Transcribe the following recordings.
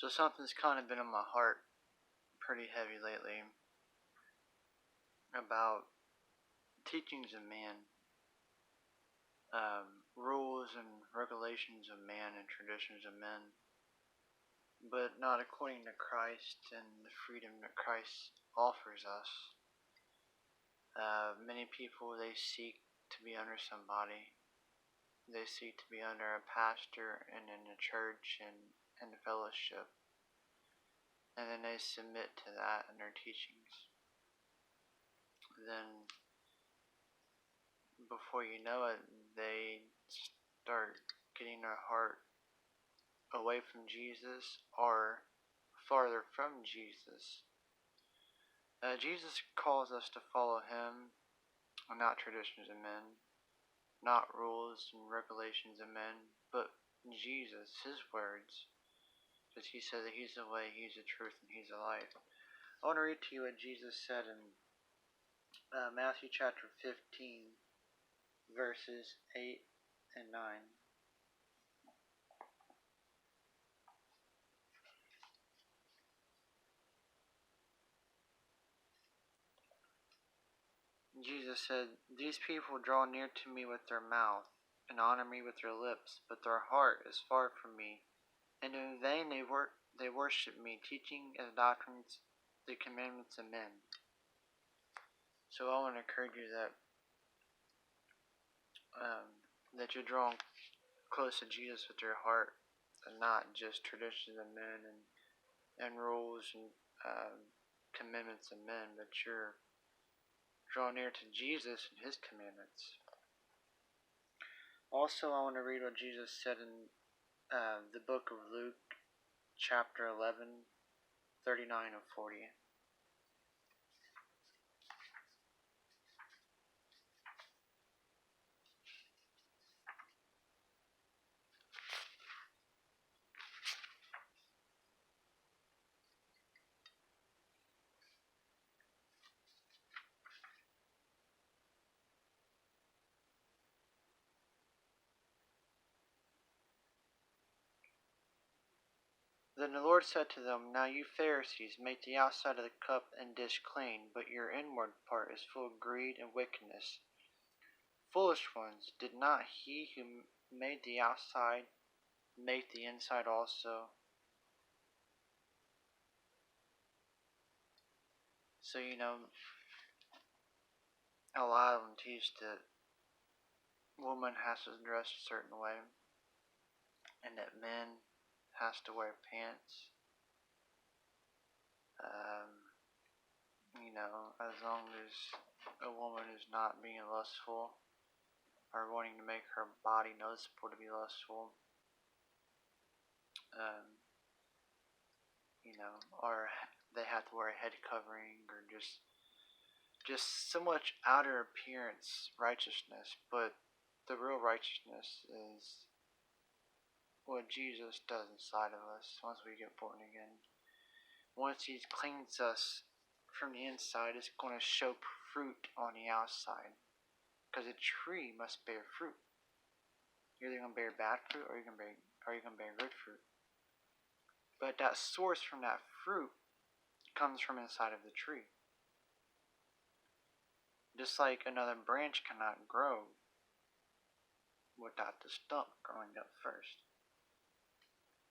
So something's kind of been on my heart pretty heavy lately about teachings of man, rules and regulations of man and traditions of men, but not according to Christ and the freedom that Christ offers us. Many people, they seek to be under somebody. They seek to be under a pastor and in a church and in a fellowship. And then they submit to that and their teachings. Then, before you know it, they start getting their heart away from Jesus or farther from Jesus. Jesus calls us to follow him, not traditions of men, not rules and regulations of men, but Jesus, his words. Because he said that he's the way, he's the truth, and he's the life. I want to read to you what Jesus said in Matthew chapter 15, verses 8 and 9. Jesus said, "These people draw near to me with their mouth, and honor me with their lips, but their heart is far from me. And in vain they worship me, teaching as doctrines the commandments of men." So I want to encourage you that you're drawn close to Jesus with your heart, and not just traditions of men and rules and commandments of men, but you're drawn near to Jesus and his commandments. Also, I want to read what Jesus said in the book of Luke, chapter 11, 39 and 40. Then the Lord said to them, "Now you Pharisees make the outside of the cup and dish clean, but your inward part is full of greed and wickedness. Foolish ones, did not he who made the outside make the inside also?" So, a lot of them teach that woman has to dress a certain way, and that men has to wear pants. As long as a woman is not being lustful or wanting to make her body noticeable to be lustful, or they have to wear a head covering, or just so much outer appearance righteousness, but the real righteousness is what Jesus does inside of us once we get born again. Once he cleans us from the inside, it's going to show fruit on the outside. Because a tree must bear fruit. You're either going to bear bad fruit or you're going to bear good fruit. But that source from that fruit comes from inside of the tree. Just like another branch cannot grow without the stump growing up first.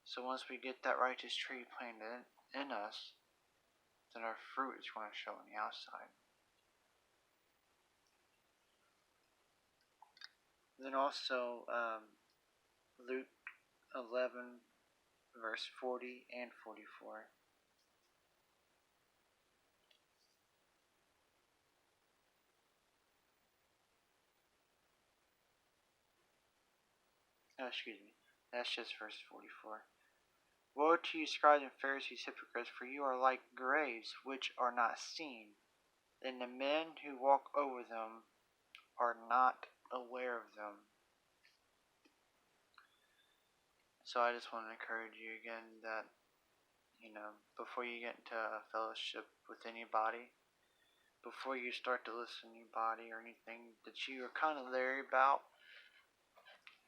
So once we get that righteous tree planted in us, then our fruit is going to show on the outside. Then also, Luke 11, verse 40 and 44. That's just verse 44. "Woe to you, scribes and Pharisees, hypocrites, for you are like graves which are not seen, and the men who walk over them are not aware of them." So I just want to encourage you again that, before you get into a fellowship with anybody, before you start to listen to anybody or anything that you are kind of leery about,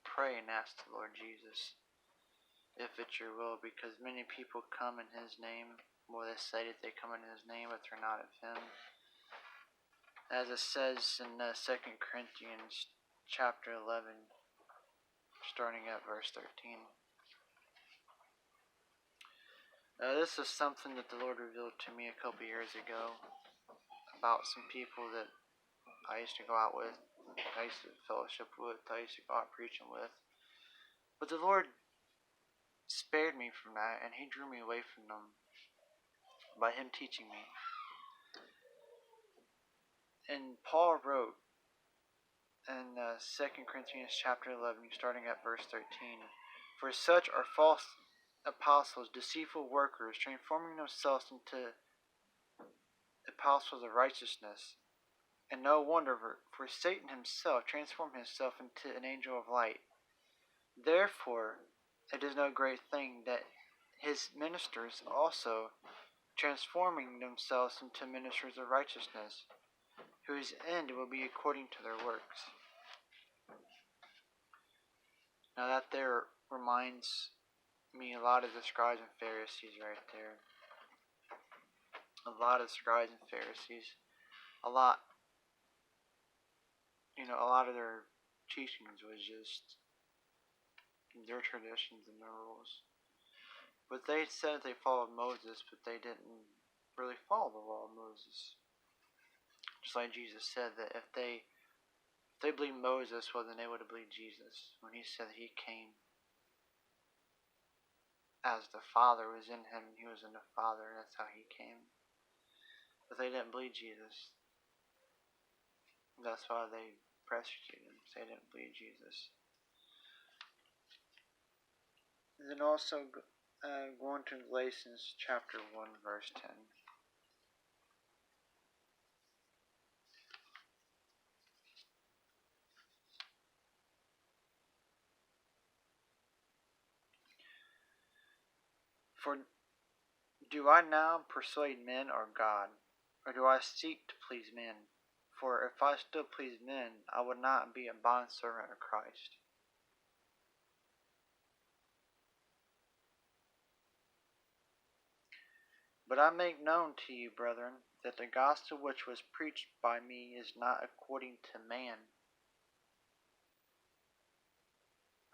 pray and ask the Lord Jesus. if it's your will, because many people come in his name. Well, they say that they come in his name, but they're not of him. As it says in 2 Corinthians chapter 11, starting at verse 13. This is something that the Lord revealed to me a couple years ago about some people that I used to go out with, I used to fellowship with, I used to go out preaching with. But the Lord spared me from that, and he drew me away from them by him teaching me. And Paul wrote in 2 Corinthians chapter 11, starting at verse 13, "For such are false apostles, deceitful workers, transforming themselves into apostles of righteousness. And no wonder, for Satan himself transformed himself into an angel of light. Therefore, it is no great thing that his ministers also, transforming themselves into ministers of righteousness, whose end will be according to their works." Now that there reminds me a lot of the scribes and Pharisees right there. A lot of scribes and Pharisees. A lot of their teachings was just their traditions and their rules. But they said they followed Moses, but they didn't really follow the law of Moses. Just like Jesus said that if they believed Moses, well, then they would have believed Jesus when he said he came as the Father was in him and he was in the Father, and that's how he came. But they didn't believe Jesus. That's why they persecuted him. They didn't believe Jesus. And then also going to Galatians chapter 1, verse 10. "For do I now persuade men or God? Or do I seek to please men? For if I still please men, I would not be a bondservant of Christ." "But I make known to you, brethren, that the gospel which was preached by me is not according to man.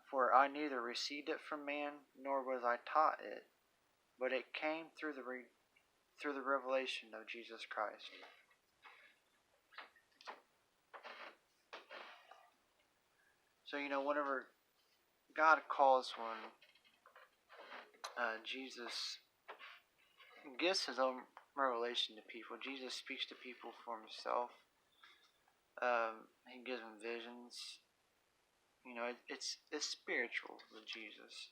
For I neither received it from man, nor was I taught it, but it came through the revelation of Jesus Christ." So, whenever God calls one, Jesus gives his own revelation to people. Jesus speaks to people for himself. He gives them visions. It's spiritual with Jesus.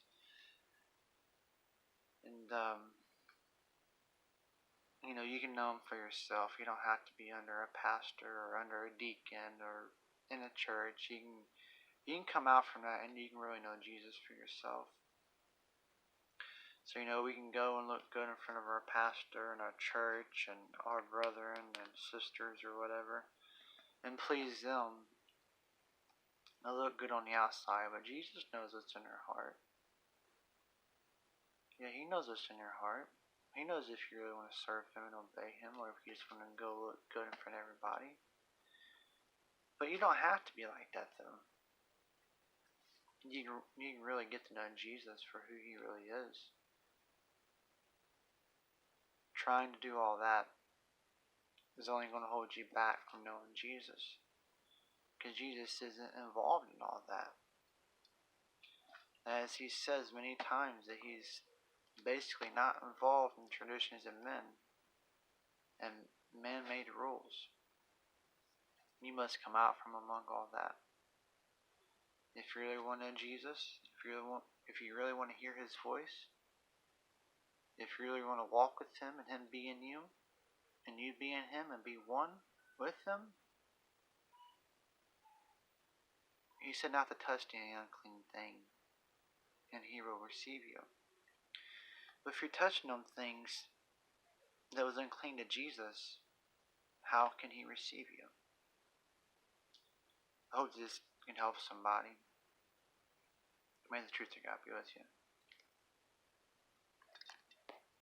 And, you can know him for yourself. You don't have to be under a pastor or under a deacon or in a church. You can come out from that and you can really know Jesus for yourself. So, we can go and look good in front of our pastor and our church and our brethren and sisters or whatever and please them. They'll look good on the outside, but Jesus knows what's in their heart. Yeah, he knows what's in your heart. He knows if you really want to serve him and obey him, or if you just want to go look good in front of everybody. But you don't have to be like that, though. You can really get to know Jesus for who he really is. Trying to do all that is only going to hold you back from knowing Jesus, because Jesus isn't involved in all that. As he says many times that he's basically not involved in traditions of men and man-made rules. You must come out from among all that. If you really want to know Jesus, if you really want to hear his voice, if you really want to walk with him and him be in you, and you be in him and be one with him, he said not to touch any unclean thing, and he will receive you. But if you're touching on things that was unclean to Jesus, how can he receive you? I hope this can help somebody. May the truth of God be with you.